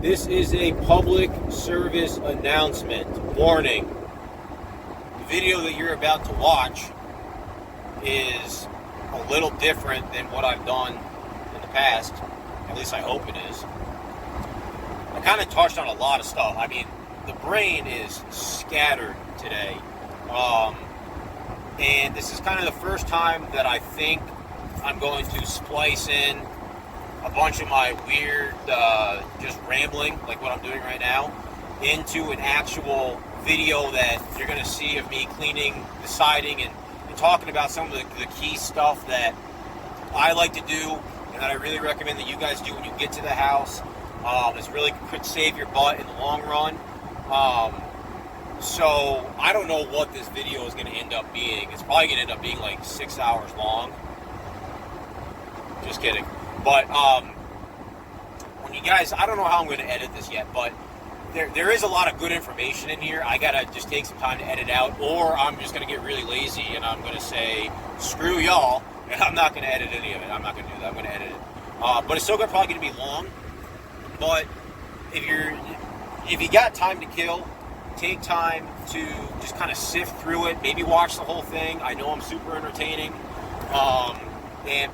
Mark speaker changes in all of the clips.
Speaker 1: This is a public service announcement. Warning. The video that you're about to watch is a little different than what I've done in the past. At least I hope it is. I kind of touched on a lot of stuff. I mean, the brain is scattered today. And this is kind of the first time that I think I'm going to splice in a bunch of my weird, just rambling, like what I'm doing right now, into an actual video that you're going to see of me cleaning the siding and talking about some of the key stuff that I like to do and that I really recommend that you guys do when you get to the house. This really could save your butt in the long run. So I don't know what this video is going to end up being. It's probably going to end up being like 6 hours long. Just kidding. But when you guys, I don't know how I'm going to edit this yet, but there is a lot of good information in here. I got to just take some time to edit out, or I'm just going to get really lazy and I'm going to say, screw y'all, and I'm not going to edit any of it. I'm not going to do that. I'm going to edit it. But it's still probably going to be long. But if you got time to kill, take time to just kind of sift through it. Maybe watch the whole thing. I know I'm super entertaining.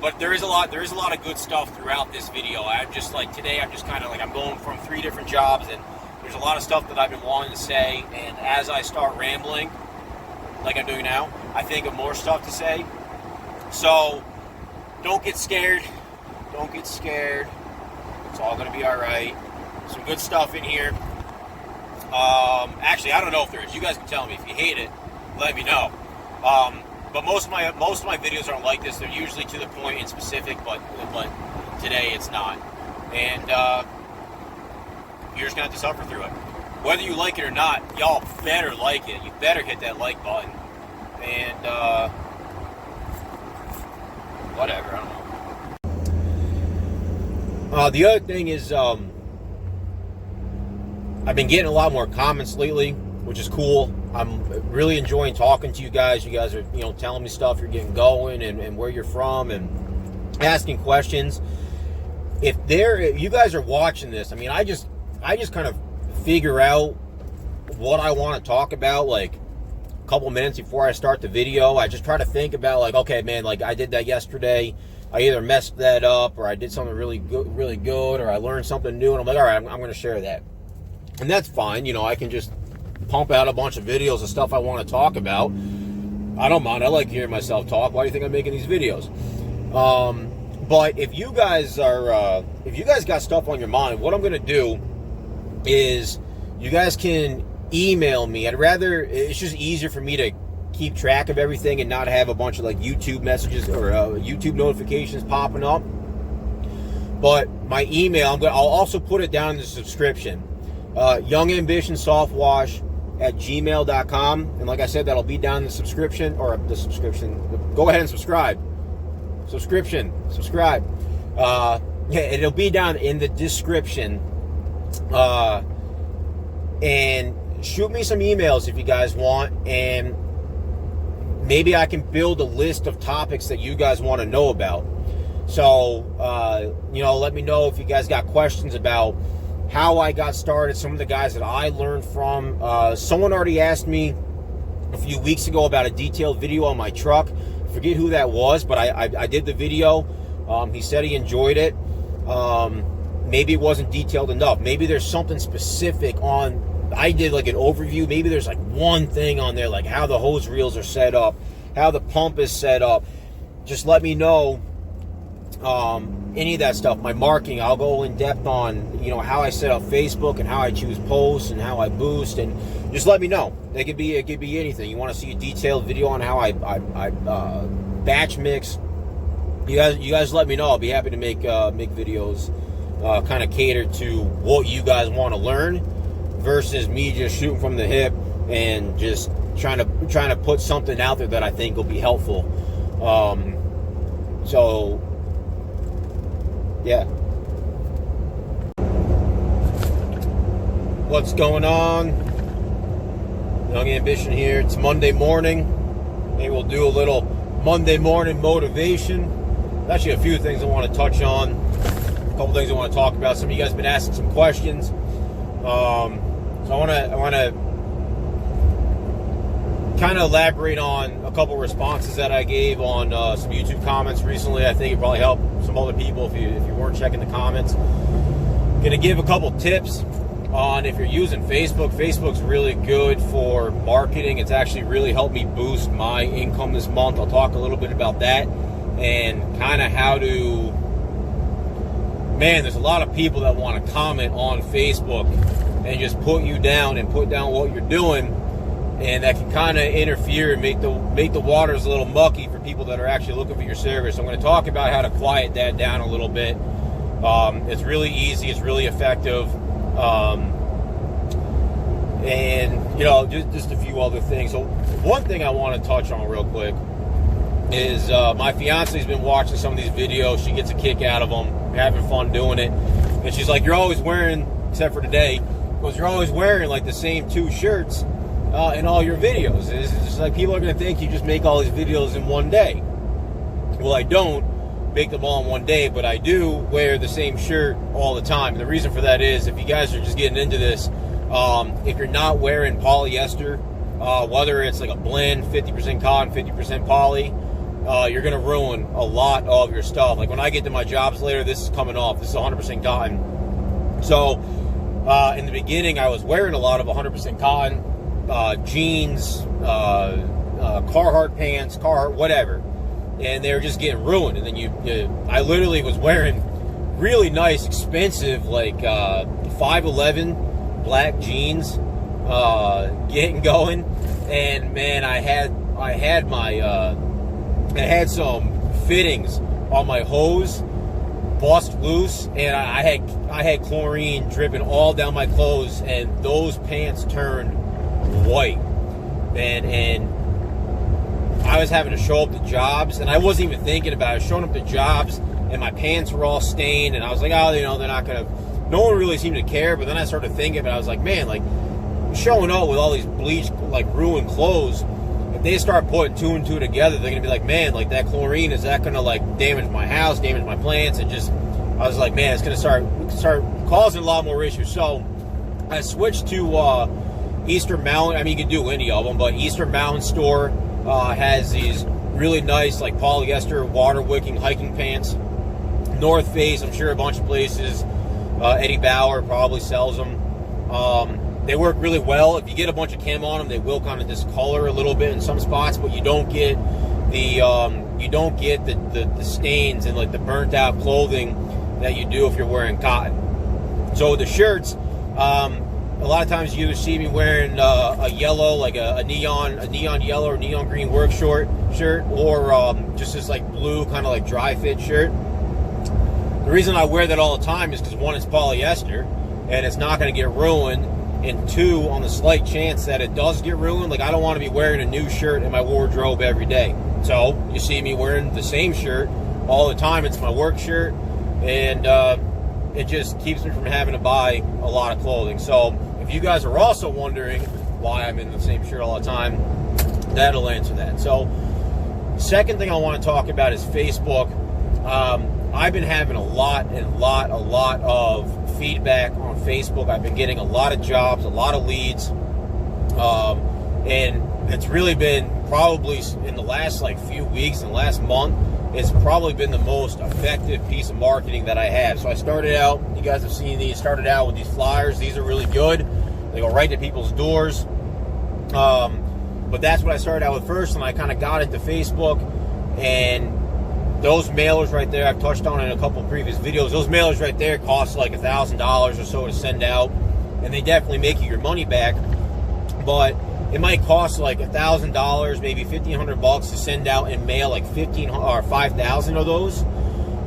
Speaker 1: But there is a lot of good stuff throughout this video. I'm just like, today I'm just kind of like, I'm going from 3 different jobs, and there's a lot of stuff that I've been wanting to say, and as I start rambling, like I'm doing now, I think of more stuff to say. So, don't get scared. Don't get scared. It's all going to be alright. Some good stuff in here. Actually, I don't know if there is. You guys can tell me. If you hate it, let me know. But most of my videos aren't like this. They're usually to the point and specific, but today it's not. And you're just gonna have to suffer through it. Whether you like it or not, y'all better like it. You better hit that like button. And whatever. I don't know. The other thing is, I've been getting a lot more comments lately, which is cool. I'm really enjoying talking to you guys. You guys are, telling me stuff you're getting going and where you're from and asking questions. If you guys are watching this, I mean, I just kind of figure out what I want to talk about, like a couple minutes before I start the video. I just try to think about, like, okay, man, like I did that yesterday. I either messed that up or I did something really good, or I learned something new, and I'm like, all right, I'm going to share that. And that's fine. I can just pump out a bunch of videos of stuff I want to talk about. I don't mind. I like hearing myself talk. Why do you think I'm making these videos? But if you guys got stuff on your mind, what I'm going to do is you guys can email me. It's just easier for me to keep track of everything and not have a bunch of like YouTube messages or YouTube notifications popping up. But my email, I'll also put it down in the subscription. youngambitionsoftwash@gmail.com, and like I said, that'll be down in the subscription. Go ahead and subscribe. Subscribe. It'll be down in the description. And shoot me some emails if you guys want, and maybe I can build a list of topics that you guys want to know about. So, let me know if you guys got questions about how I got started, some of the guys that I learned from. Someone already asked me a few weeks ago about a detailed video on my truck. I forget who that was, but I did the video. He said he enjoyed it. Maybe it wasn't detailed enough. Maybe there's something specific on. I did like an overview. Maybe there's like one thing on there, like how the hose reels are set up, how the pump is set up. Just let me know. Any of that stuff, my marking, I'll go in depth on, how I set up Facebook and how I choose posts and how I boost, and just let me know. It could be anything. You want to see a detailed video on how I batch mix? You guys let me know. I'll be happy to make videos, kind of cater to what you guys want to learn, versus me just shooting from the hip and just trying to put something out there that I think will be helpful. So. Yeah. What's going on? Young Ambition here. It's Monday morning. Maybe we'll do a little Monday morning motivation. There's actually a few things I want to touch on. couple things I want to talk about. Some of you guys have been asking some questions. So I want to kind of elaborate on a couple responses that I gave on some YouTube comments recently. I think it probably helped some other people if you weren't checking the comments. Going to give a couple tips on if you're using Facebook. Facebook's really good for marketing. It's actually really helped me boost my income this month. I'll talk a little bit about that and kind of how to, man, there's a lot of people that want to comment on Facebook and just put you down and put down what you're doing, and that can kind of interfere and make the waters a little mucky for people that are actually looking for your service. I'm going to talk about how to quiet that down a little bit. It's really easy. It's really effective. And, you know, just a few other things. So one thing I want to touch on real quick is my fiance's been watching some of these videos. She gets a kick out of them, having fun doing it. And she's like, you're always wearing, except for today, because you're always wearing like the same 2 shirts in all your videos. It's just like people are going to think you just make all these videos in one day. Well, I don't make them all in one day, but I do wear the same shirt all the time. And the reason for that is, if you guys are just getting into this, if you're not wearing polyester, whether it's like a blend, 50% cotton, 50% poly, you're going to ruin a lot of your stuff. Like when I get to my jobs later, this is coming off. This is 100% cotton. So in the beginning, I was wearing a lot of 100% cotton, jeans, Carhartt pants, Carhartt whatever. And they were just getting ruined. And then I literally was wearing really nice, expensive, like 511 black jeans, getting going. And man, I had some fittings on my hose bust loose, and I had chlorine dripping all down my clothes, and those pants turned white. And I was having to show up to jobs, and I wasn't even thinking about it. I was showing up to jobs, and my pants were all stained, and I was like, oh, you know, they're not going to, no one really seemed to care. But then I started thinking about it. I was like, man, like, showing up with all these bleached, like, ruined clothes, if they start putting 2 and 2 together, they're going to be like, man, like, that chlorine, is that going to, like, damage my house, damage my plants? And just, I was like, man, it's going to start causing a lot more issues. So I switched to Eastern Mountain. I mean, you can do any of them, but Eastern Mountain store has these really nice, like, polyester water wicking hiking pants. North Face, I'm sure a bunch of places. Eddie Bauer probably sells them. They work really well. If you get a bunch of chem on them, they will kind of discolor a little bit in some spots, but you don't get the stains and like the burnt out clothing that you do if you're wearing cotton. So the shirts, a lot of times you see me wearing a yellow, like a neon yellow or neon green work shirt, or just this like blue kind of like dry fit shirt. The reason I wear that all the time is because, one, it's polyester and it's not going to get ruined, and 2, on the slight chance that it does get ruined, like, I don't want to be wearing a new shirt in my wardrobe every day. So you see me wearing the same shirt all the time. It's my work shirt, and it just keeps me from having to buy a lot of clothing. So if you guys are also wondering why I'm in the same shirt all the time, that'll answer that. So second thing I want to talk about is Facebook. I've been having a lot of feedback on Facebook. I've been getting a lot of jobs, a lot of leads, and it's really been, probably in the last like few weeks and last month, it's probably been the most effective piece of marketing that I have. So I started out, you guys have seen these, started out with these flyers. These are really good. They go right to people's doors. But that's what I started out with first, and I kind of got into Facebook. And those mailers right there, I've touched on in a couple previous videos, those mailers right there cost like $1,000 or so to send out, and they definitely make you your money back. But it might cost like $1,000, maybe $1,500 to send out and mail like 15 or 5,000 of those.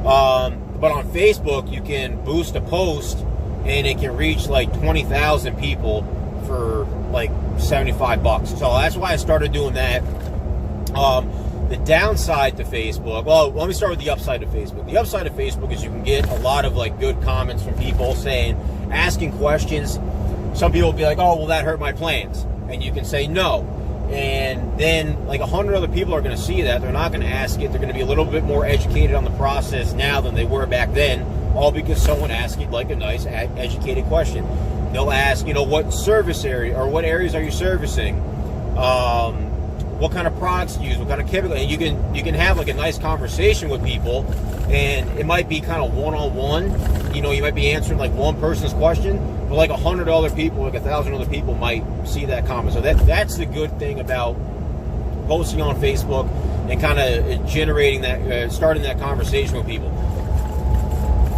Speaker 1: But on Facebook, you can boost a post, and it can reach like 20,000 people for like $75. So that's why I started doing that. The downside to Facebook, well, let me start with the upside of Facebook. The upside of Facebook is you can get a lot of like good comments from people asking questions. Some people will be like, oh, well, that hurt my plans. And you can say no. And then like 100 other people are going to see that. They're not going to ask it. They're going to be a little bit more educated on the process now than they were back then. all because someone asked you like a nice educated question. They'll ask, you know, what service area or what areas are you servicing? What kind of products you use? What kind of chemical? And you can have like a nice conversation with people, and it might be kind of one-on-one. You know, you might be answering like one person's question, but like 100 other people, like 1,000 other people might see that comment. So that's the good thing about posting on Facebook and kind of generating that, starting that conversation with people.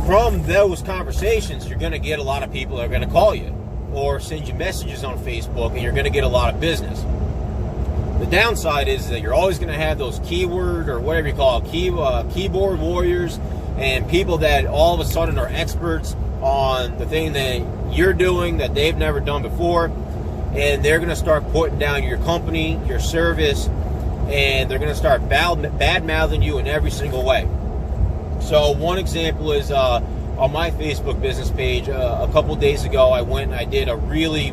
Speaker 1: From those conversations, you're going to get a lot of people that are going to call you or send you messages on Facebook, and you're going to get a lot of business. The downside is that you're always going to have those keyword or whatever you call it, keyboard warriors, and people that all of a sudden are experts on the thing that you're doing that they've never done before, and they're going to start putting down your company, your service, and they're going to start bad-mouthing you in every single way. So one example is on my Facebook business page, a couple days ago, I went and I did a really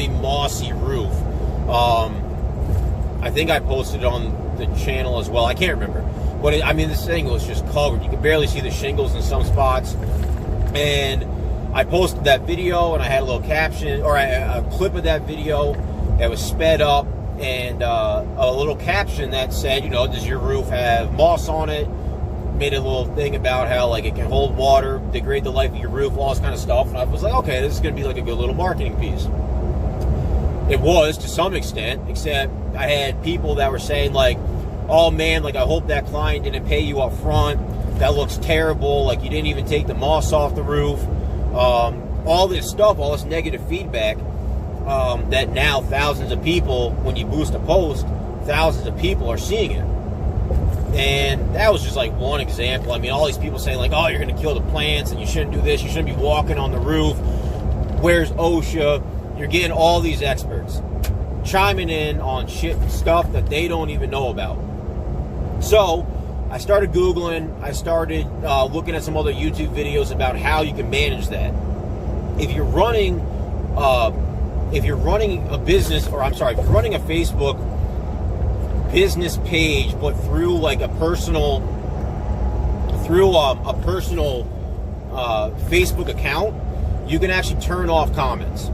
Speaker 1: mossy roof. I think I posted it on the channel as well. I can't remember. But I mean, this thing was just covered. You could barely see the shingles in some spots. And I posted that video, and I had a little caption, or a clip of that video that was sped up, and a little caption that said, you know, does your roof have moss on it? Made a little thing about how like it can hold water, degrade the life of your roof, all this kind of stuff. And I was like, okay, this is going to be like a good little marketing piece. It was to some extent, except I had people that were saying like, oh man, like I hope that client didn't pay you up front. That looks terrible. Like you didn't even take the moss off the roof. All this stuff, all this negative feedback that now thousands of people, when you boost a post, thousands of people are seeing it. And that was just like one example. I mean, all these people saying like, oh, you're going to kill the plants and you shouldn't do this. You shouldn't be walking on the roof. Where's OSHA? You're getting all these experts chiming in on stuff that they don't even know about. So I started Googling. I started looking at some other YouTube videos about how you can manage that. If you're running a business, or I'm sorry, if you're running a Facebook business page, but through like a personal Facebook account, you can actually turn off comments.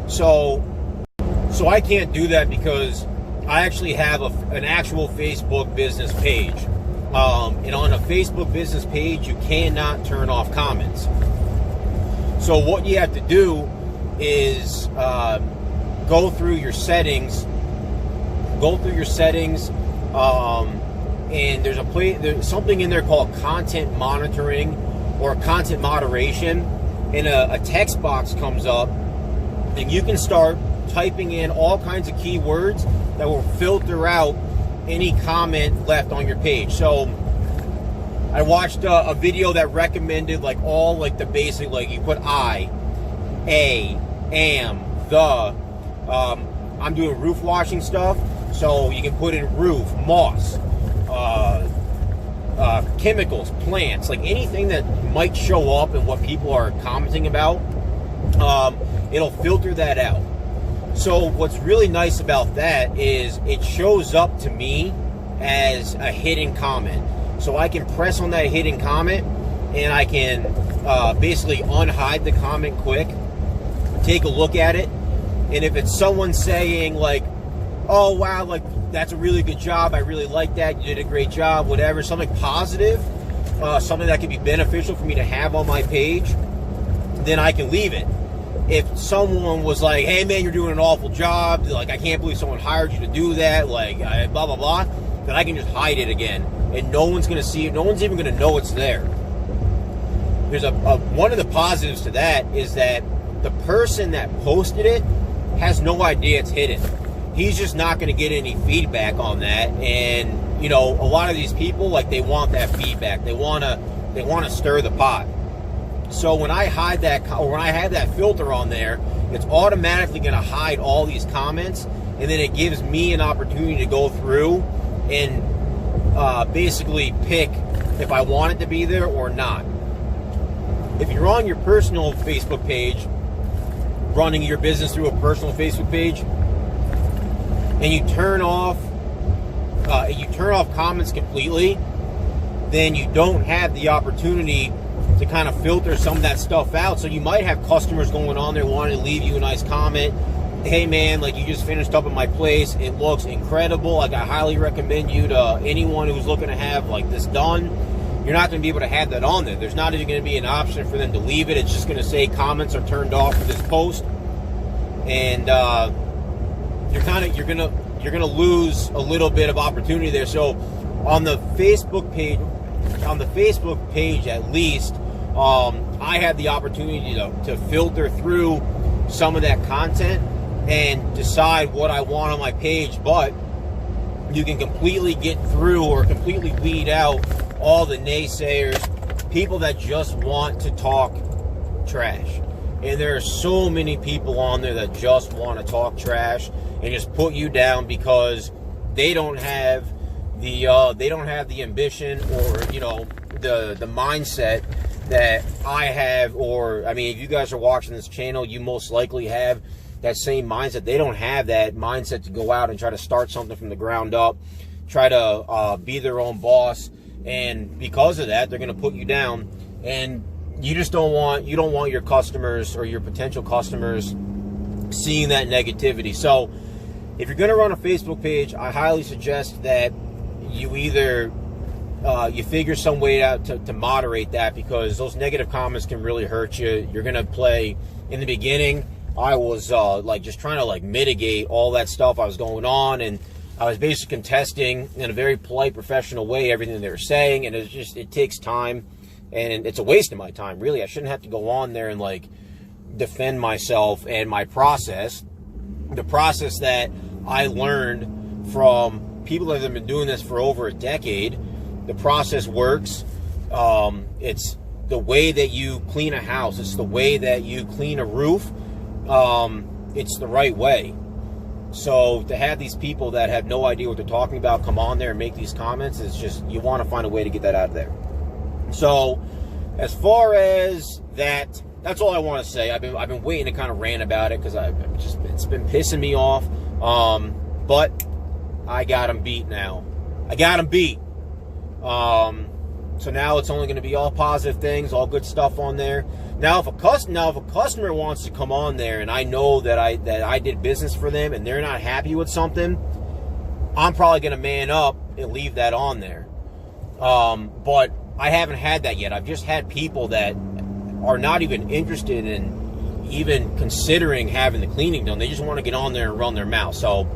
Speaker 1: So I can't do that because I actually have an actual Facebook business page. And on a Facebook business page, you cannot turn off comments. So what you have to do is go through your settings, and there's something in there called content monitoring or content moderation, and a text box comes up, and you can start typing in all kinds of keywords that will filter out any comment left on your page. So I watched a video that recommended like all like the basic, like you put I, a, am, the. I'm doing roof washing stuff, so you can put in roof, moss, chemicals, plants, like anything that might show up and what people are commenting about. It'll filter that out. So what's really nice about that is it shows up to me as a hidden comment. So I can press on that hidden comment, and I can basically unhide the comment quick, take a look at it, and if it's someone saying like, oh wow, like that's a really good job, I really like that, you did a great job, whatever, something positive, something that can be beneficial for me to have on my page, then I can leave it. If someone was like, hey man, you're doing an awful job, like I can't believe someone hired you to do that, like blah blah blah, then I can just hide it again, and no one's gonna see it, no one's even gonna know it's there. There's one of the positives to that is that the person that posted it has no idea it's hidden. He's just not going to get any feedback on that. And you know, a lot of these people, like, they want that feedback. They want to stir the pot. So when I hide that, or when I have that filter on there, it's automatically going to hide all these comments, and then it gives me an opportunity to go through and basically pick if I want it to be there or not. If you're on your personal Facebook page, running your business through a personal Facebook page, and you turn off comments completely, then you don't have the opportunity to kind of filter some of that stuff out. So you might have customers going on there wanting to leave you a nice comment. Hey man, like, you just finished up at my place, it looks incredible, like, I highly recommend you to anyone who's looking to have like this done. You're not going to be able to have that on there. There's not even going to be an option for them to leave it. It's just going to say comments are turned off for this post, and you're gonna lose a little bit of opportunity there. So on the Facebook page at least, I had the opportunity to filter through some of that content and decide what I want on my page, but you can completely get through or completely weed out all the naysayers, people that just want to talk trash. And there are so many people on there that just want to talk trash and just put you down because they don't have the ambition or the mindset that I have. Or I mean, if you guys are watching this channel, you most likely have that same mindset. They don't have that mindset to go out and try to start something from the ground up, try to be their own boss, and because of that, they're going to put you down. And you just don't want your customers or your potential customers seeing that negativity. So if you're going to run a Facebook page, I highly suggest that you either you figure some way out to moderate that, because those negative comments can really hurt you. You're going to play. In the beginning, I was like just trying to like mitigate all that stuff I was going on, and I was basically contesting in a very polite, professional way everything they were saying, and it takes time, and it's a waste of my time, really. I shouldn't have to go on there and like defend myself and my process, the process that I learned from people that have been doing this for over a decade. The process works. It's the way that you clean a house. It's the way that you clean a roof. It's the right way. So to have these people that have no idea what they're talking about come on there and make these comments, it's just, you want to find a way to get that out of there. So as far as that, that's all I want to say. I've been waiting to kind of rant about it because it's been pissing me off. But I got them beat now. I got them beat. So now it's only going to be all positive things, all good stuff on there. Now, if a customer wants to come on there, and I know that I did business for them, and they're not happy with something, I'm probably going to man up and leave that on there. But I haven't had that yet. I've just had people that are not even interested in even considering having the cleaning done. They just want to get on there and run their mouth. So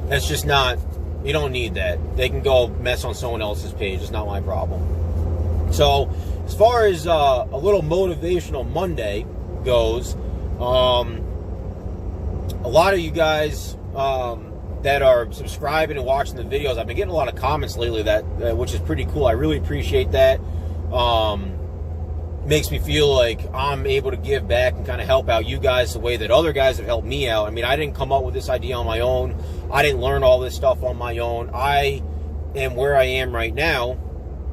Speaker 1: that's just not. You don't need that. They can go mess on someone else's page. It's not my problem. So as far as a little motivational Monday goes, a lot of you guys that are subscribing and watching the videos, I've been getting a lot of comments lately, which is pretty cool. I really appreciate that. Makes me feel like I'm able to give back and kind of help out you guys the way that other guys have helped me out. I mean, I didn't come up with this idea on my own. I didn't learn all this stuff on my own. I am where I am right now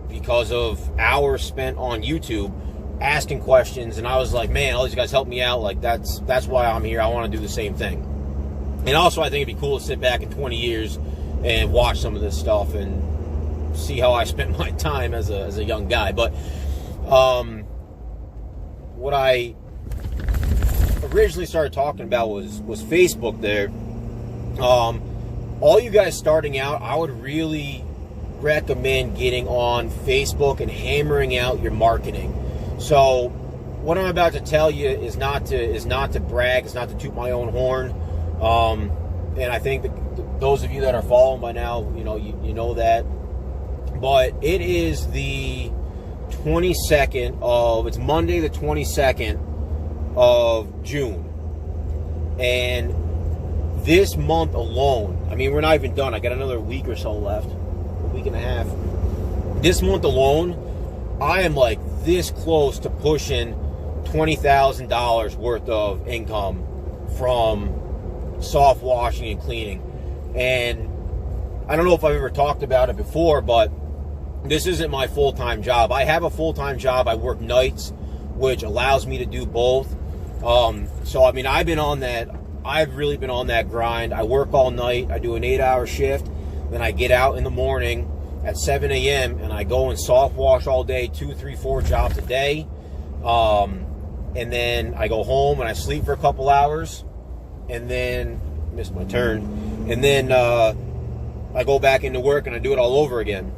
Speaker 1: because of hours spent on YouTube asking questions, and I was like, man, all these guys helped me out. Like, that's why I'm here. I want to do the same thing. And also, I think it'd be cool to sit back in 20 years and watch some of this stuff and see how I spent my time as a young guy. But what I originally started talking about was Facebook there. All you guys starting out, I would really recommend getting on Facebook and hammering out your marketing. So what I'm about to tell you is not to brag, it's not to toot my own horn. And I think that those of you that are following by now, you know that. But it is the 22nd it's Monday the 22nd of June. And this month alone, I mean, we're not even done. I got another week or so left, a week and a half. This month alone, I am like this close to pushing $20,000 worth of income from soft washing and cleaning. And I don't know if I've ever talked about it before, but this isn't my full-time job. I have a full-time job. I work nights, which allows me to do both. So, I mean, I've really been on that grind. I work all night. I do an 8-hour shift. Then I get out in the morning at 7 a.m. and I go and soft wash all day, 2, 3, 4 jobs a day. And then I go home and I sleep for a couple hours, and then missed my turn. And then I go back into work and I do it all over again.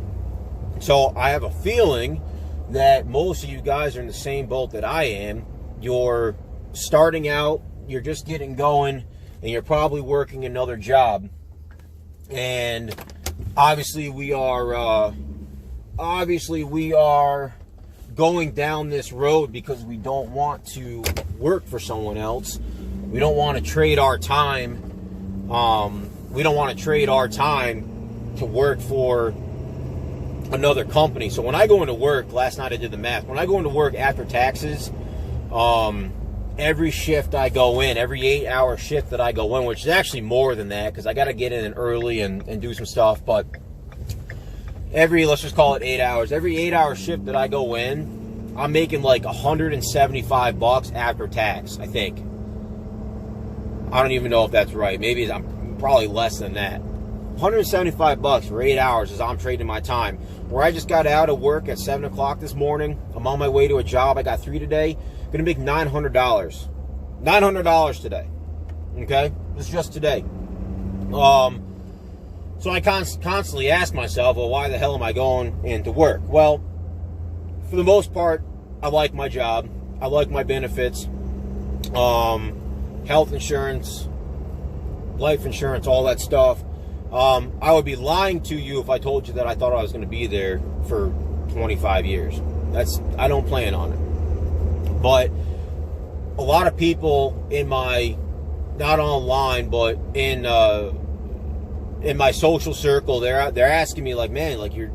Speaker 1: So I have a feeling that most of you guys are in the same boat that I am. You're starting out, you're just getting going, and you're probably working another job. And obviously we are going down this road because we don't want to work for someone else. We don't want to trade our time. We don't want to trade our time to work for another company. So when I go into work, last night I did the math. When I go into work after taxes, every shift I go in, every 8-hour shift that I go in, which is actually more than that because I got to get in early and do some stuff, but let's just call it 8 hours. Every 8-hour shift that I go in, I'm making like $175 after tax, I think. I don't even know if that's right. Maybe I'm probably less than that. $175 for 8 hours as I'm trading my time. Where I just got out of work at 7 o'clock this morning. I'm on my way to a job. I got 3 today. Gonna make $900. $900 today. Okay? This is just today. So I constantly ask myself, well, why the hell am I going into work? Well, for the most part, I like my job. I like my benefits. Health insurance, life insurance, all that stuff. I would be lying to you if I told you that I thought I was going to be there for 25 years. I don't plan on it. But a lot of people in my, not online, but in my social circle, they're asking me like, man, like you're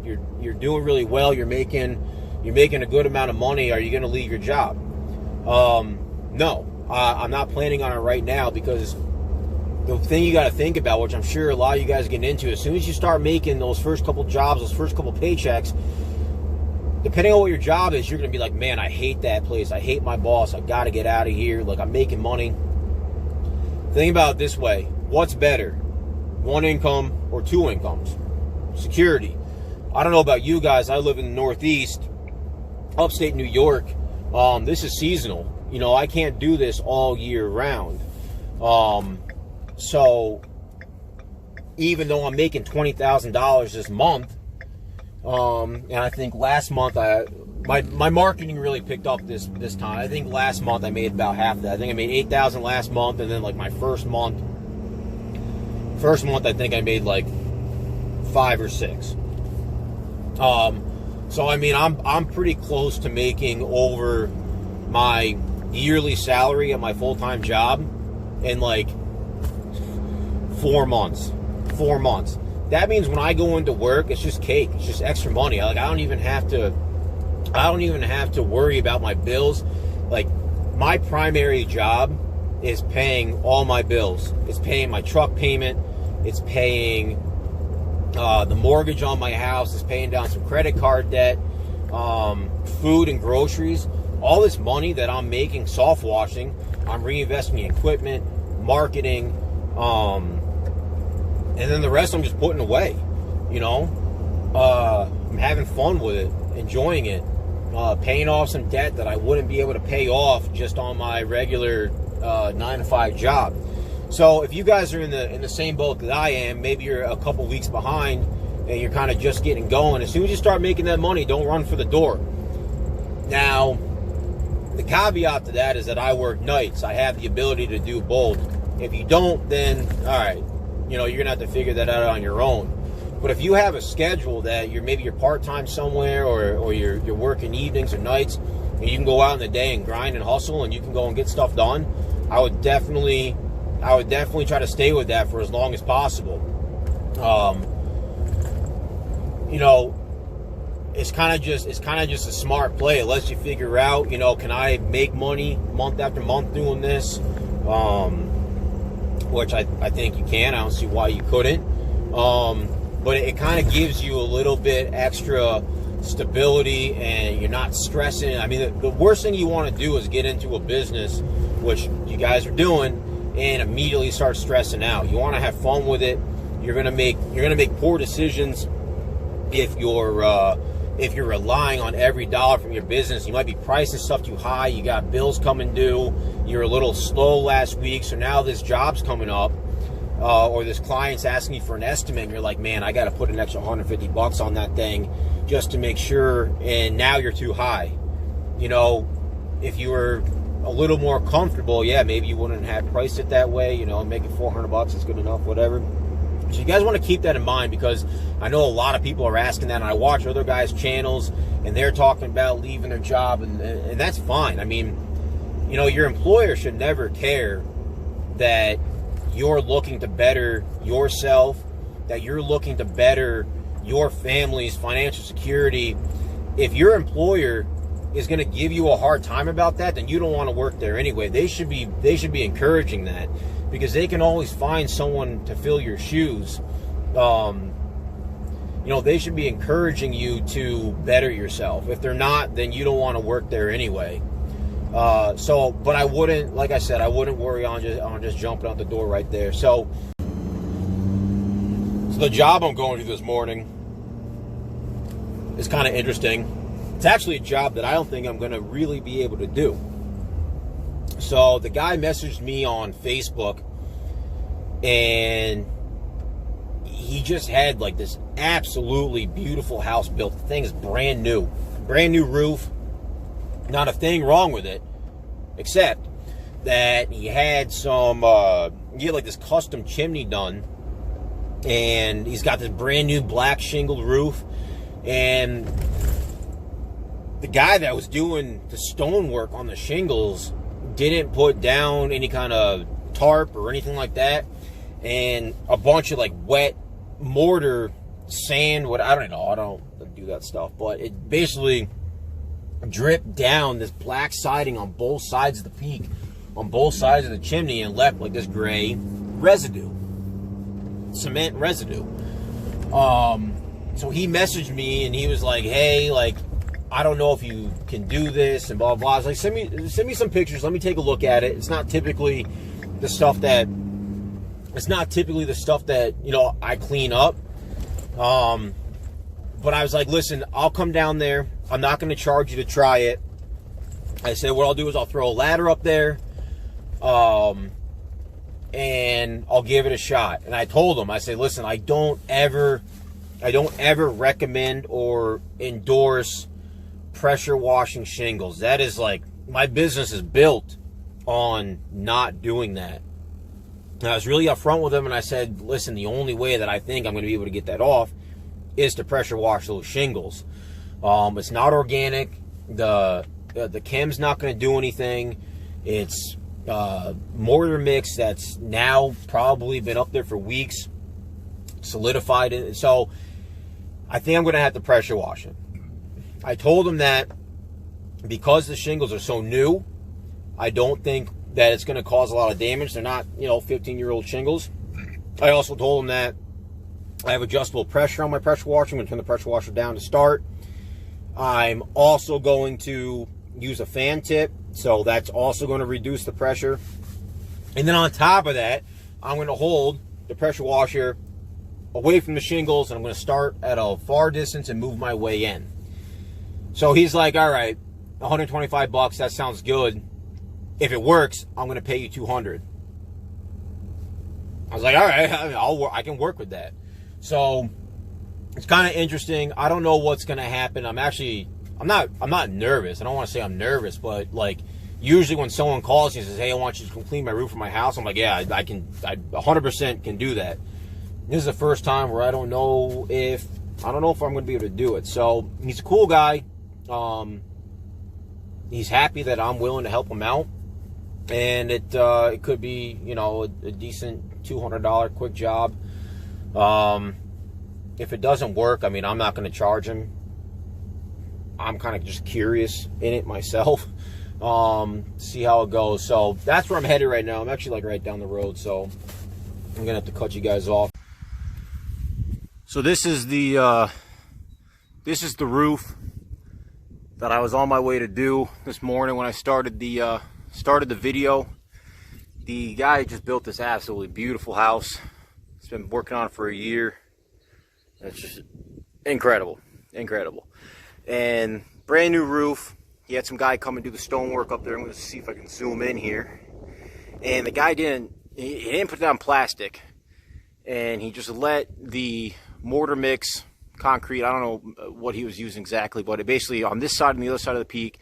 Speaker 1: doing really well. You're making a good amount of money. Are you going to leave your job? No, I'm not planning on it right now, because the thing you got to think about, which I'm sure a lot of you guys are getting into, as soon as you start making those first couple jobs, those first couple paychecks, depending on what your job is, you're going to be like, man, I hate that place. I hate my boss. I got to get out of here. Like, I'm making money. Think about it this way. What's better? One income or two incomes? Security. I don't know about you guys. I live in the Northeast, upstate New York. This is seasonal. You know, I can't do this all year round. So even though I'm making $20,000 this month, and I think last month my marketing really picked up this time. I think last month I made about half that. I think I made $8,000 last month, and then like my first month I think I made like 5 or 6. So I mean I'm pretty close to making over my yearly salary at my full-time job in like 4 months. 4 months. That means when I go into work, it's just cake. It's just extra money. Like, I don't even have to worry about my bills. Like, my primary job is paying all my bills. It's paying my truck payment. It's paying the mortgage on my house. It's paying down some credit card debt, food and groceries. All this money that I'm making soft washing, I'm reinvesting in equipment, marketing, and then the rest I'm just putting away. You know, I'm having fun with it, enjoying it, paying off some debt that I wouldn't be able to pay off just on my regular 9-to-5 job. So if you guys are in the same boat that I am, maybe you're a couple weeks behind and you're kind of just getting going. As soon as you start making that money, don't run for the door. Now, the caveat to that is that I work nights. I have the ability to do both. If you don't, then all right, you know, you're gonna have to figure that out on your own. But if you have a schedule that you're part-time somewhere, or you're working evenings or nights, and you can go out in the day and grind and hustle, and you can go and get stuff done, I would definitely try to stay with that for as long as possible. You know, it's kind of just a smart play. It lets you figure out, you know, can I make money month after month doing this? Which I think you can. I don't see why you couldn't. But it kind of gives you a little bit extra stability, and you're not stressing. I mean, the worst thing you want to do is get into a business, which you guys are doing, and immediately start stressing out. You want to have fun with it. You're gonna make poor decisions if you're relying on every dollar from your business. You might be pricing stuff too high. You got bills coming due. You're a little slow last week, so now this job's coming up, or this client's asking you for an estimate, and you're like, man, I got to put an extra $150 on that thing just to make sure, and now you're too high. You know, if you were a little more comfortable, yeah, maybe you wouldn't have priced it that way, you know, make it $400 is good enough, whatever. So you guys want to keep that in mind, because I know a lot of people are asking that, and I watch other guys' channels, and they're talking about leaving their job, and that's fine. I mean, you know, your employer should never care that you're looking to better yourself, that you're looking to better your family's financial security. If your employer is going to give you a hard time about that, then you don't want to work there anyway. They should be encouraging that, because they can always find someone to fill your shoes. You know, they should be encouraging you to better yourself. If they're not, then you don't want to work there anyway. But I wouldn't, like I said, I wouldn't worry on just jumping out the door right there. So the job I'm going to this morning is kind of interesting. It's actually a job that I don't think I'm going to really be able to do. So the guy messaged me on Facebook, and he just had like this absolutely beautiful house built. The thing is brand new roof, not a thing wrong with it, except that he had like this custom chimney done, and he's got this brand new black shingled roof, and the guy that was doing the stonework on the shingles didn't put down any kind of tarp or anything like that, and a bunch of like wet mortar, sand, I don't do that stuff, but it basically dripped down this black siding on both sides of the peak, on both sides of the chimney, and left like this gray residue, cement residue. So he messaged me, and he was like, hey, like, I don't know if you can do this, and blah, blah, blah. I was like, send me some pictures. Let me take a look at it. It's not typically the stuff that, you know, I clean up. But I was like, listen, I'll come down there. I'm not going to charge you to try it. I said, what I'll do is I'll throw a ladder up there, and I'll give it a shot. And I told him, I said, listen, I don't ever recommend or endorse pressure washing shingles. That is like, my business is built on not doing that. And I was really upfront with him, and I said, listen, the only way that I think I'm going to be able to get that off is to pressure wash those shingles. It's not organic. The chem's not going to do anything. It's mortar mix that's now probably been up there for weeks, solidified it. So I think I'm going to have to pressure wash it. I told him that because the shingles are so new, I don't think that it's going to cause a lot of damage. They're not, you know, 15-year-old shingles. I also told him that I have adjustable pressure on my pressure washer. I'm going to turn the pressure washer down to start. I'm also going to use a fan tip, so that's also going to reduce the pressure. And then on top of that, I'm going to hold the pressure washer away from the shingles, and I'm going to start at a far distance and move my way in. So he's like, all right, $125, that sounds good. If it works, I'm going to pay you $200. I was like, all right, I can work with that. So it's kind of interesting. I don't know what's going to happen. I'm not nervous. I don't want to say I'm nervous, but like usually when someone calls me and says, hey, I want you to clean my roof for my house, I'm like, yeah, I 100% can do that. This is the first time where I don't know if I'm going to be able to do it. So he's a cool guy. He's happy that I'm willing to help him out, and it could be, you know, a decent $200 quick job. If it doesn't work, I mean, I'm not going to charge him. I'm kind of just curious in it myself, see how it goes. So that's where I'm headed right now. I'm actually like right down the road, so I'm gonna have to cut you guys off. So this is the roof that I was on my way to do this morning when I started the video. The guy just built this absolutely beautiful house. He's been working on it for a year. It's incredible, incredible. And brand new roof. He had some guy come and do the stonework up there. I'm going to see if I can zoom in here. And the guy he didn't put down plastic, and he just let the mortar mix concrete. I don't know what he was using exactly, but it basically on this side and the other side of the peak,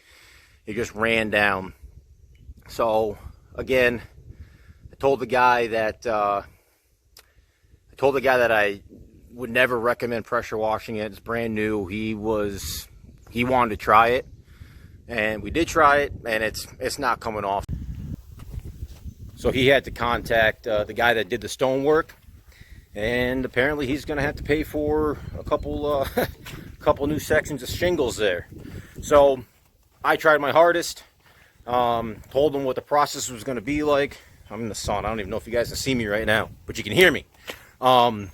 Speaker 1: it just ran down. So again, I told the guy that I would never recommend pressure washing it. It's brand new. He wanted to try it, and we did try it, and it's not coming off. So he had to contact the guy that did the stonework, and apparently he's going to have to pay for a couple new sections of shingles there. So I tried my hardest. Told him what the process was going to be like. I'm in the sun. I don't even know if you guys can see me right now, but you can hear me. Told him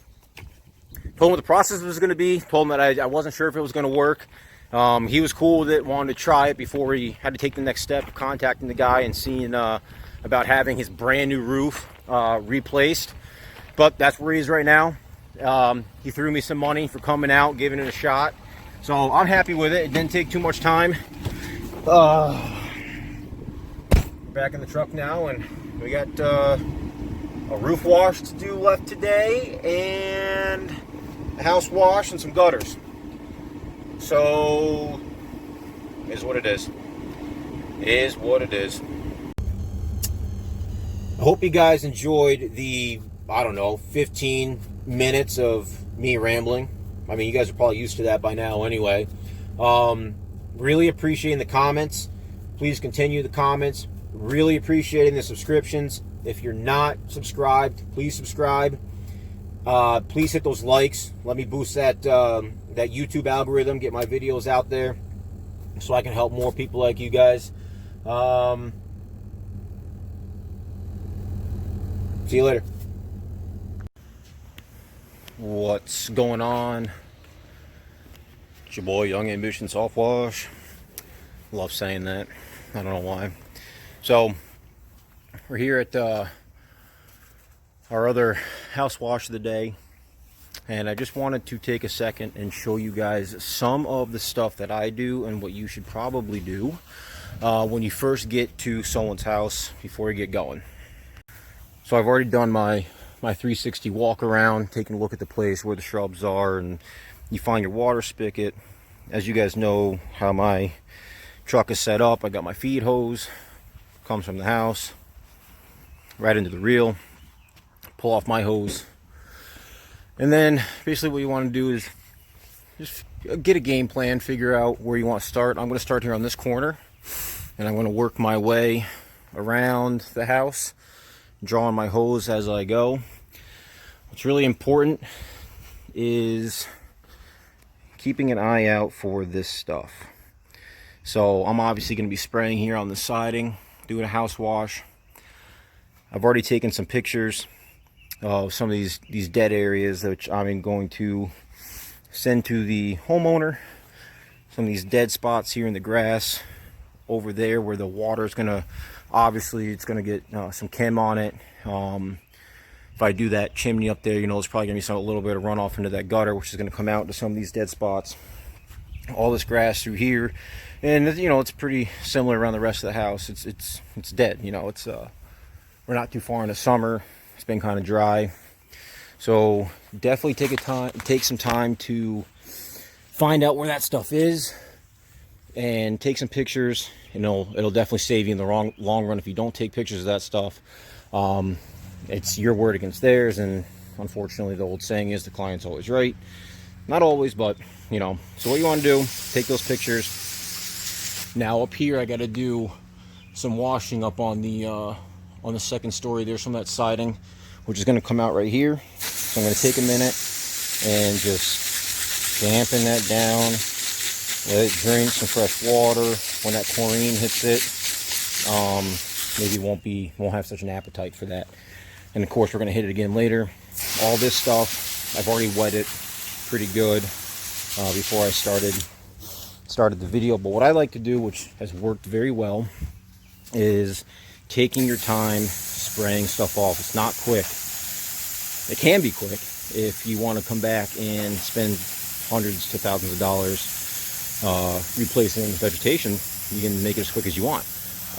Speaker 1: what the process was going to be. Told him that I wasn't sure if it was going to work. He was cool with it, wanted to try it before he had to take the next step of contacting the guy and seeing about having his brand new roof replaced. But that's where he is right now. He threw me some money for coming out, giving it a shot. So I'm happy with it. It didn't take too much time. We're back in the truck now, and we got a roof wash to do left today, and a house wash and some gutters. So, is what it is. Is what it is. I hope you guys enjoyed the, I don't know, 15 minutes of me rambling. I mean, you guys are probably used to that by now anyway. Really appreciating the comments. Please continue the comments. Really appreciating the subscriptions. If you're not subscribed, please subscribe. Please hit those likes. Let me boost that YouTube algorithm, get my videos out there so I can help more people like you guys. See you later. What's going on? It's your boy, Young Ambition Soft Wash. Love saying that. I don't know why. So, we're here at our other house wash of the day. And I just wanted to take a second and show you guys some of the stuff that I do and what you should probably do when you first get to someone's house before you get going. So I've already done my 360 walk around, taking a look at the place where the shrubs are, and you find your water spigot. As you guys know how my truck is set up, I got my feed hose, comes from the house, right into the reel, pull off my hose. And then basically what you want to do is just get a game plan, figure out where you want to start. I'm going to start here on this corner, and I'm going to work my way around the house, drawing my hose as I go. What's really important is keeping an eye out for this stuff. So I'm obviously going to be spraying here on the siding, doing a house wash. I've already taken some pictures of some of these dead areas, which I'm going to send to the homeowner. Some of these dead spots here in the grass over there where the water is going to, obviously it's going to get some chem on it. If I do that chimney up there, you know, there's probably going to be a little bit of runoff into that gutter, which is going to come out to some of these dead spots. All this grass through here, and you know, it's pretty similar around the rest of the house. It's dead. You know, it's we're not too far in the summer. It's been kind of dry, so definitely take some time to find out where that stuff is and take some pictures. You know, it'll definitely save you in the long run if you don't take pictures of that stuff. It's your word against theirs, and unfortunately the old saying is the client's always right. Not always, but you know. So what you want to do, take those pictures. Now up here I got to do some washing up on the second story. There's some of that siding, which is going to come out right here. So I'm going to take a minute and just dampen that down. Let it drink some fresh water. When that chlorine hits it, maybe won't have such an appetite for that. And of course we're going to hit it again later. All this stuff I've already wet it pretty good before I started the video. But what I like to do, which has worked very well, is taking your time spraying stuff off. It's not quick. It can be quick if you want to come back and spend
Speaker 2: hundreds to thousands of dollars replacing vegetation. You can make it as quick as you want.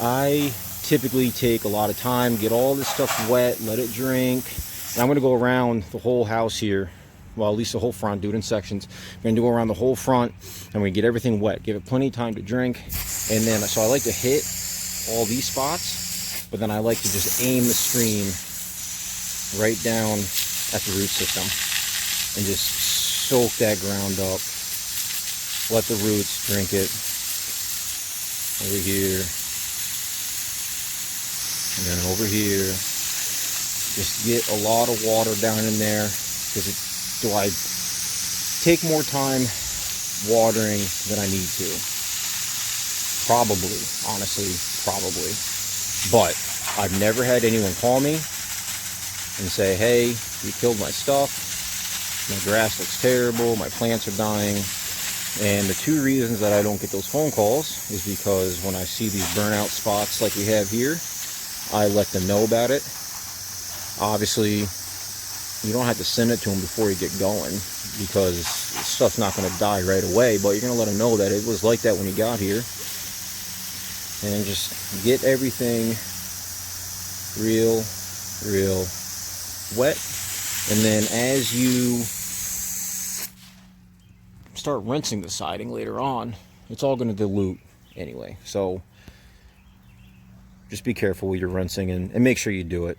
Speaker 2: I typically take a lot of time, get all this stuff wet, let it drink. And I'm going to go around the whole house here, well, at least the whole front, do it in sections. I'm going to go around the whole front and we get everything wet, give it plenty of time to drink. And then, so I like to hit all these spots, but then I like to just aim the stream right down at the root system and just soak that ground up. Let the roots drink it over here. And then over here, just get a lot of water down in there. Because do I take more time watering than I need to? Probably, honestly, probably. But I've never had anyone call me and say, hey, you killed my stuff. My grass looks terrible. My plants are dying. And the two reasons that I don't get those phone calls is because when I see these burnout spots like we have here, I let them know about it. Obviously, you don't have to send it to them before you get going because stuff's not going to die right away, but you're going to let them know that it was like that when you got here. And just get everything real wet. And then as you start rinsing the siding later on, it's all going to dilute anyway. So just be careful with your rinsing and make sure you do it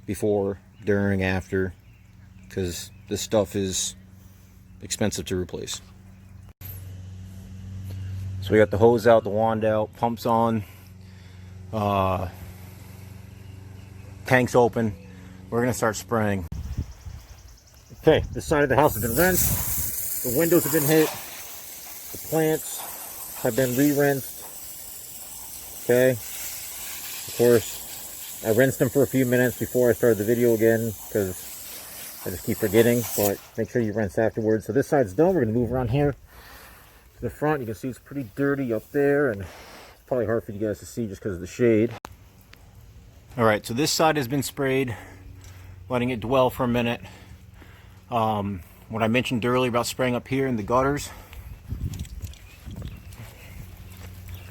Speaker 2: before, during, after, because this stuff is expensive to replace. So we got the hose out, the wand out, pumps on, tanks open. We're going to start spraying. Okay, this side of the house has been rinsed. The windows have been hit. The plants have been re-rinsed. Okay. Of course, I rinsed them for a few minutes before I started the video again because I just keep forgetting, but make sure you rinse afterwards. So this side's done. We're going to move around here to the front. You can see it's pretty dirty up there, and it's probably hard for you guys to see just because of the shade. All right, so this side has been sprayed, letting it dwell for a minute. What I mentioned earlier about spraying up here in the gutters,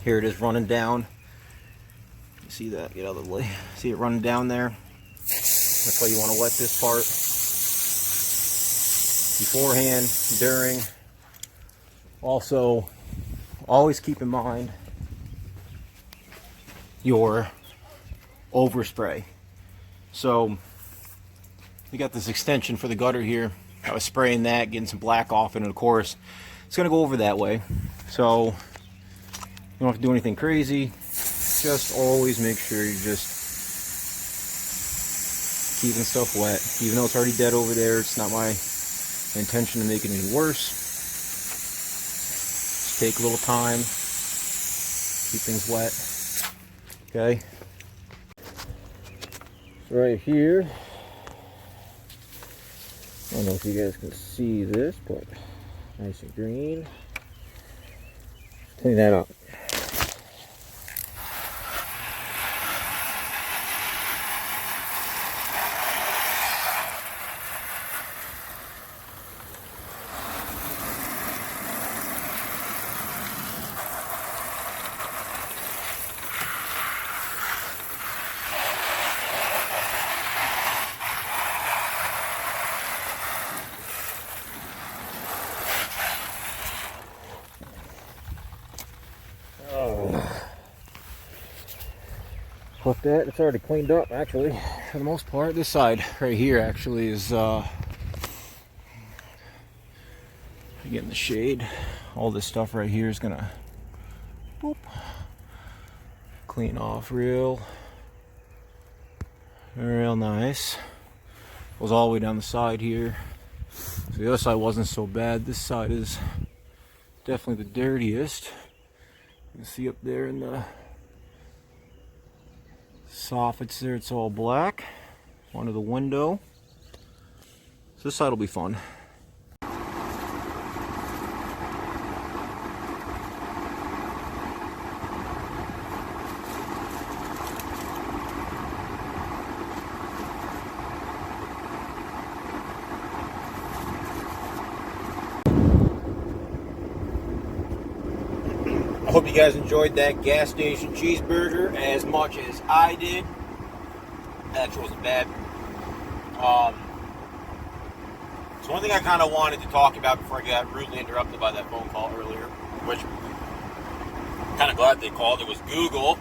Speaker 2: here it is running down. You see that? Get out of the way. See it running down there? That's why you want to wet this part beforehand, during. Also, always keep in mind your overspray. So we got this extension for the gutter here. I was spraying that, getting some black off it, and of course it's going to go over that way. So you don't have to do anything crazy. Just always make sure you're just keeping stuff wet. Even though it's already dead over there, it's not my intention to make it any worse. Just take a little time, keep things wet. Okay. So right here, I don't know if you guys can see this, but nice and green. Let's clean that up. Put that, it's already cleaned up actually, for the most part. This side right here actually is getting the shade. All this stuff right here is gonna clean off real nice. Goes all the way down the side here. So the other side wasn't so bad. This side is definitely the dirtiest. You can see up there in the soffits there, it's all black. Under the window. So this side will be fun.
Speaker 1: Hope you guys enjoyed that gas station cheeseburger as much as I did. That wasn't bad. So one thing I kind of wanted to talk about before I got rudely interrupted by that phone call earlier, which I'm kind of glad they called, it was Google.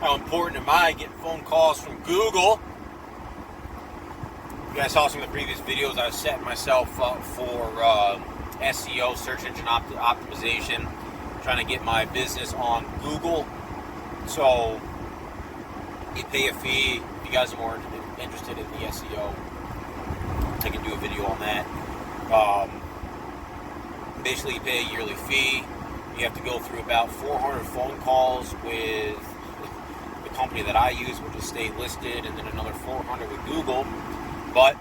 Speaker 1: How important am I getting phone calls from Google? You guys saw some of the previous videos. I was setting myself up for SEO, search engine optimization, trying to get my business on Google. So you pay a fee. If you guys are more interested in the SEO, I can do a video on that. Basically, you pay a yearly fee. You have to go through about 400 phone calls with the company that I use, which is stay listed, and then another 400 with Google. But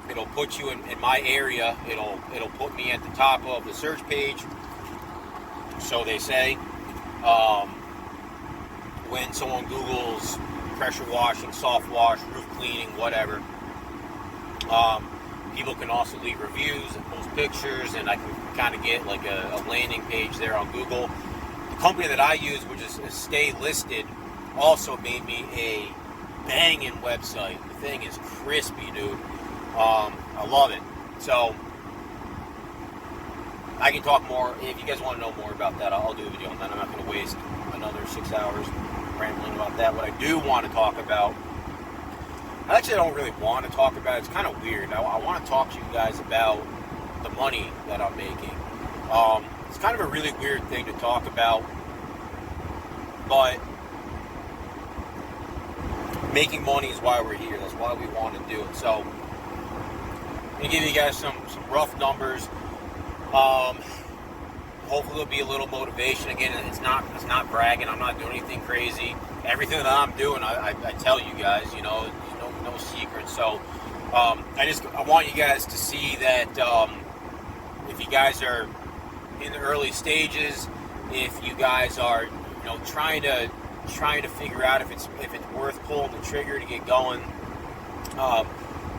Speaker 1: it'll put you in my area. It'll put me at the top of the search page. So they say, when someone Googles pressure washing, soft wash, roof cleaning, whatever, people can also leave reviews and post pictures, and I can kind of get like a landing page there on Google. The company that I use, which is Stay Listed, also made me a banging website. The thing is crispy, dude. I love it. So I can talk more. If you guys want to know more about that, I'll do a video on that. I'm not going to waste another 6 hours rambling about that. What I do want to talk about, actually I don't really want to talk about it. It's kind of weird. I want to talk to you guys about the money that I'm making. It's kind of a really weird thing to talk about, but making money is why we're here. That's why we want to do it. So I'm going to give you guys some rough numbers. Hopefully there'll be a little motivation. Again, it's not bragging. I'm not doing anything crazy. Everything that I'm doing, I tell you guys, no secret. So I want you guys to see that if you guys are in the early stages, if you guys are trying to figure out if it's worth pulling the trigger to get going.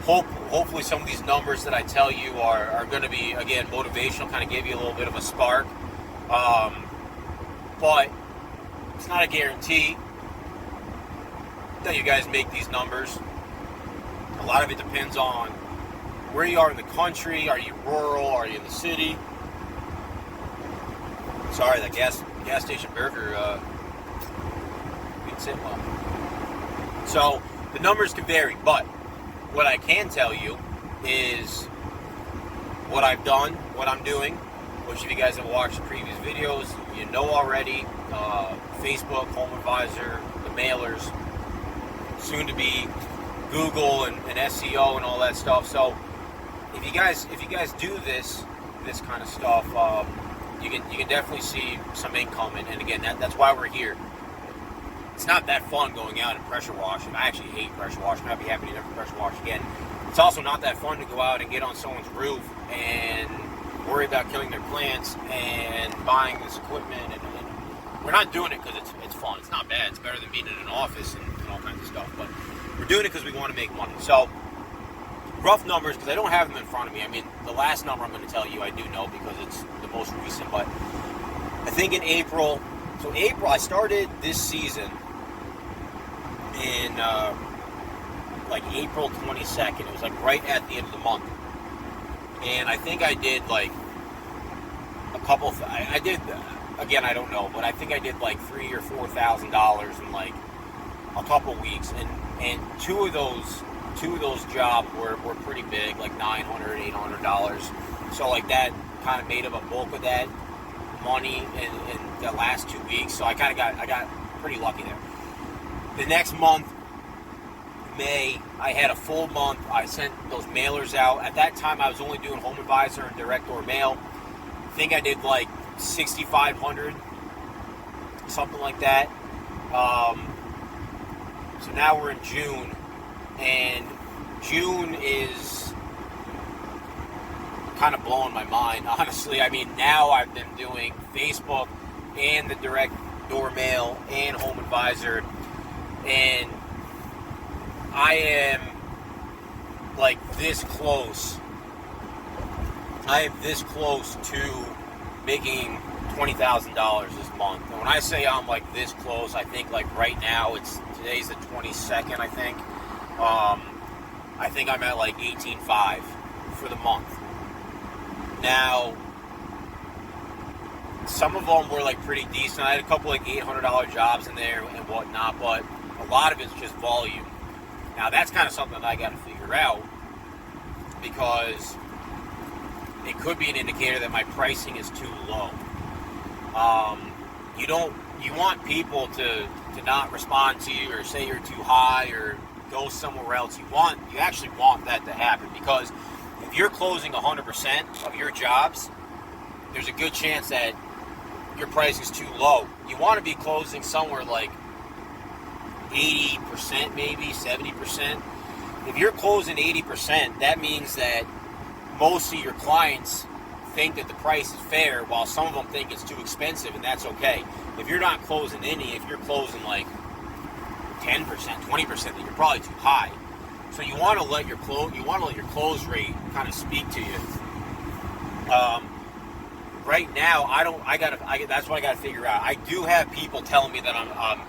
Speaker 1: Hopefully some of these numbers that I tell you are going to be, again, motivational, kind of give you a little bit of a spark. But it's not a guarantee that you guys make these numbers. A lot of it depends on where you are in the country. Are you rural? Are you in the city? Sorry, that gas station burger didn't sit well. So the numbers can vary, but what I can tell you is what I've done, what I'm doing, which if you guys have watched the previous videos, you know already. Facebook, Home Advisor, the mailers, soon to be Google and SEO and all that stuff. So if you guys do this kind of stuff, you can definitely see some income. And again, that's why we're here. It's not that fun going out and pressure washing. I actually hate pressure washing. I'd be happy to never pressure wash again. It's also not that fun to go out and get on someone's roof and worry about killing their plants and buying this equipment. And we're not doing it because it's fun. It's not bad. It's better than being in an office and all kinds of stuff. But we're doing it because we want to make money. So rough numbers, because I don't have them in front of me. I mean, the last number I'm going to tell you I do know because it's the most recent. But I think in April, I started this season in like April 22nd. It was like right at the end of the month, and I think I did like a couple. I did again. I don't know, but I think I did like $3,000 or $4,000 in like a couple weeks, and two of those jobs were pretty big, like $900, $800. So like that kind of made up a bulk of that money in the last 2 weeks. So I got pretty lucky there. The next month, May, I had a full month. I sent those mailers out. At that time, I was only doing Home Advisor and direct door mail. I think I did like 6,500, something like that. So now we're in June, and June is kind of blowing my mind, honestly. I mean, now I've been doing Facebook and the direct door mail and Home Advisor, and I am like this close. I am this close to making $20,000 this month. And when I say I'm like this close, I think like right now today's the 22nd, I think. I think I'm at like 18.5 for the month. Now, some of them were like pretty decent. I had a couple like $800 jobs in there and whatnot, but a lot of it's just volume. Now that's kind of something that I got to figure out, because it could be an indicator that my pricing is too low. You want people to not respond to you or say you're too high or go somewhere else. You actually want that to happen, because if you're closing 100% of your jobs, there's a good chance that your price is too low. You want to be closing somewhere like 80%, maybe 70%. If you're closing 80%, that means that most of your clients think that the price is fair, while some of them think it's too expensive, and that's okay. If you're not closing any, if you're closing like 10%, 20%, then you're probably too high. So you want to let your close rate kind of speak to you. Right now, that's what I got to figure out. I do have people telling me that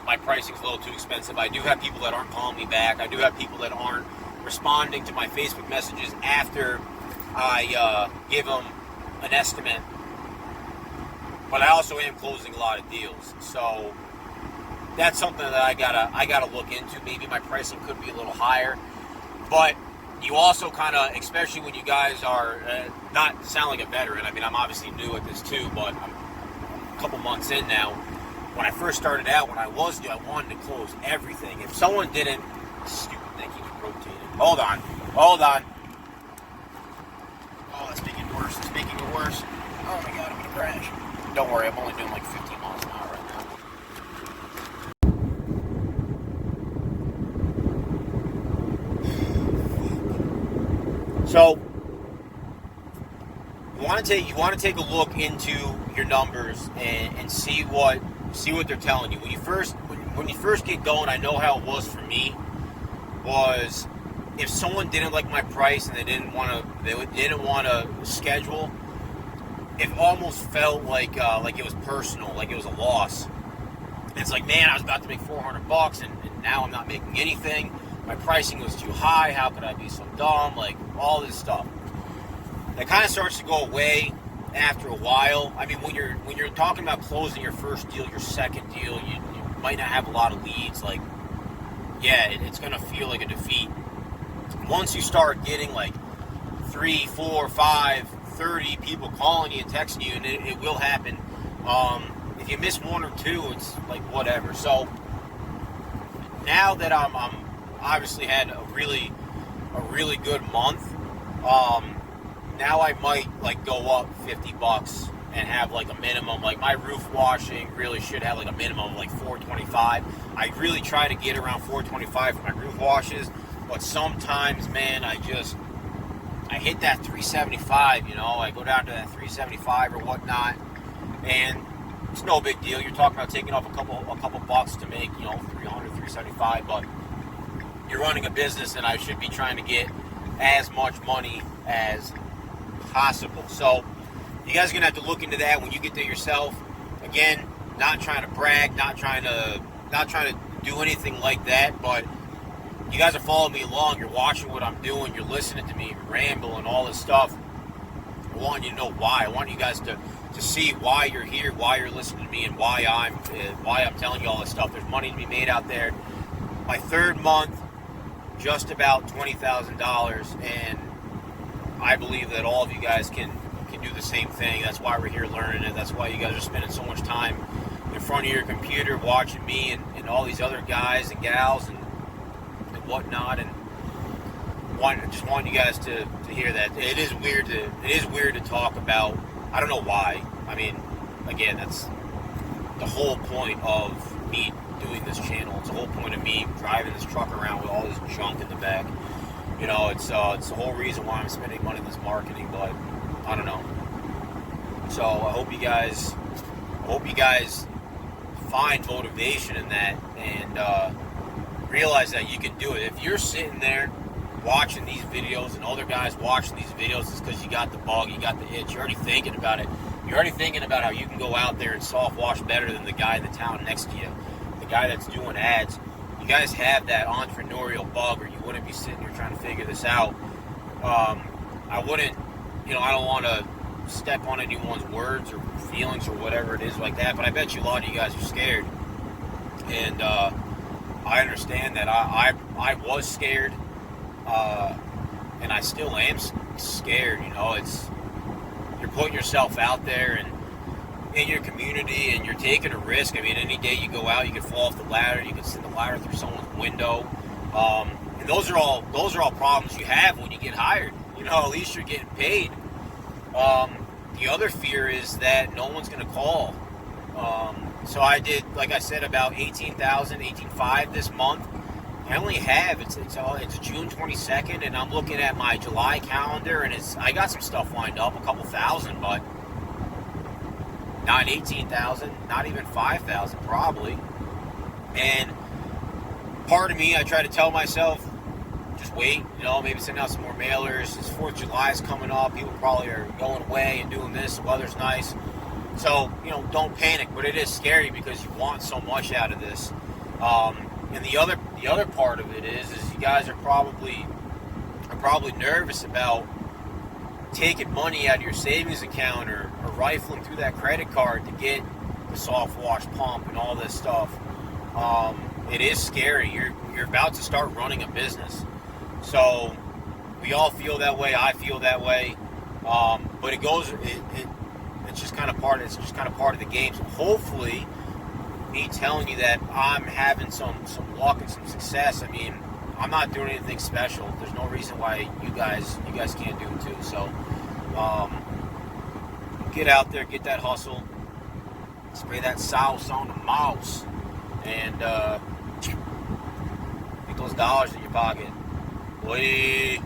Speaker 1: my pricing's a little too expensive. I do have people that aren't calling me back. I do have people that aren't responding to my Facebook messages after I give them an estimate. But I also am closing a lot of deals. So that's something that I gotta look into. Maybe my pricing could be a little higher. But you also kind of, especially when you guys are not to sound like a veteran. I mean, I'm obviously new at this too, but I'm a couple months in now. When I first started out, when I was new, I wanted to close everything. If someone didn't, stupid thing keeps rotating. Hold on. Oh, it's making it worse. Oh my God, I'm gonna crash. Don't worry, I'm only doing like 15 miles an hour right now. So you want to take a look into your numbers and see what they're telling you. When you first get going, I know how it was for me. Was if someone didn't like my price and they didn't want to schedule, it almost felt like it was personal, like it was a loss. And it's like, man, I was about to make $400 and now I'm not making anything. My pricing was too high. How could I be so dumb? Like all this stuff. That kind of starts to go away after a while. I mean, when you're talking about closing your first deal, your second deal, you might not have a lot of leads. Like, yeah, it's gonna feel like a defeat. Once you start getting like 3, 4, 5, 30 people calling you and texting you, and it will happen. If you miss 1 or 2, it's like whatever. So now that I'm obviously had a really good month, now I might like go up $50 and have like a minimum. Like my roof washing really should have like a minimum of like $425. I really try to get around $425 for my roof washes, but sometimes, man, I hit that $375. You know, I go down to that $375 or whatnot, and it's no big deal. You're talking about taking off a couple bucks to make, you know, $300, $375, but you're running a business, and I should be trying to get as much money as possible. So you guys are gonna have to look into that when you get there yourself. Again, not trying to brag, not trying to do anything like that, but you guys are following me along. You're watching what I'm doing. You're listening to me ramble and all this stuff. I want you to know why. I want you guys to see why you're here, why you're listening to me, and why I'm telling you all this stuff. There's money to be made out there. My third month, just about $20,000, and I believe that all of you guys can do the same thing. That's why we're here learning it. That's why you guys are spending so much time in front of your computer watching me and all these other guys and gals and whatnot, and just want you guys to hear that. It is weird to talk about. I don't know why. I mean, again, that's the whole point of me doing this channel. It's the whole point of me driving this truck around with all this junk in the back. You know, it's the whole reason why I'm spending money in this marketing, but I don't know. So I hope you guys find motivation in that and realize that you can do it. If you're sitting there watching these videos and other guys watching these videos, it's because you got the bug, you got the itch, you're already thinking about it. you're already thinking about how you can go out there and soft wash better than the guy in the town next to you, the guy that's doing ads. You guys have that entrepreneurial bug, or you wouldn't be sitting here trying to figure this out. I wouldn't, I don't want to step on anyone's words or feelings or whatever it is like that, but I bet you a lot of you guys are scared. And I understand that. I was scared, and I still am scared. You're putting yourself out there and in your community, and you're taking a risk. I mean, any day you go out, you could fall off the ladder, you could send the ladder through someone's window, and those are all problems you have when you get hired. At least you're getting paid. The other fear is that no one's going to call. So I did, like I said, about 18,500 this month. I only have it's June 22nd, and I'm looking at my July calendar, and I got some stuff lined up, a couple thousand, but not 18,000, not even 5,000 probably. And part of me, I try to tell myself, just wait, maybe send out some more mailers. It's 4th of July is coming up. People probably are going away and doing this. The weather's nice. So, don't panic, but it is scary because you want so much out of this. And the other part of it is you guys are probably nervous about taking money out of your savings account or rifling through that credit card to get the soft wash pump and all this stuff. It is scary. You're about to start running a business. So we all feel that way. I feel that way. But it's just kind of part of the game. So hopefully, me telling you that I'm having some luck and some success. I mean, I'm not doing anything special. There's no reason why you guys can't do it too. So get out there, get that hustle, spray that sauce on the mouse, and get those dollars in your pocket. Boy.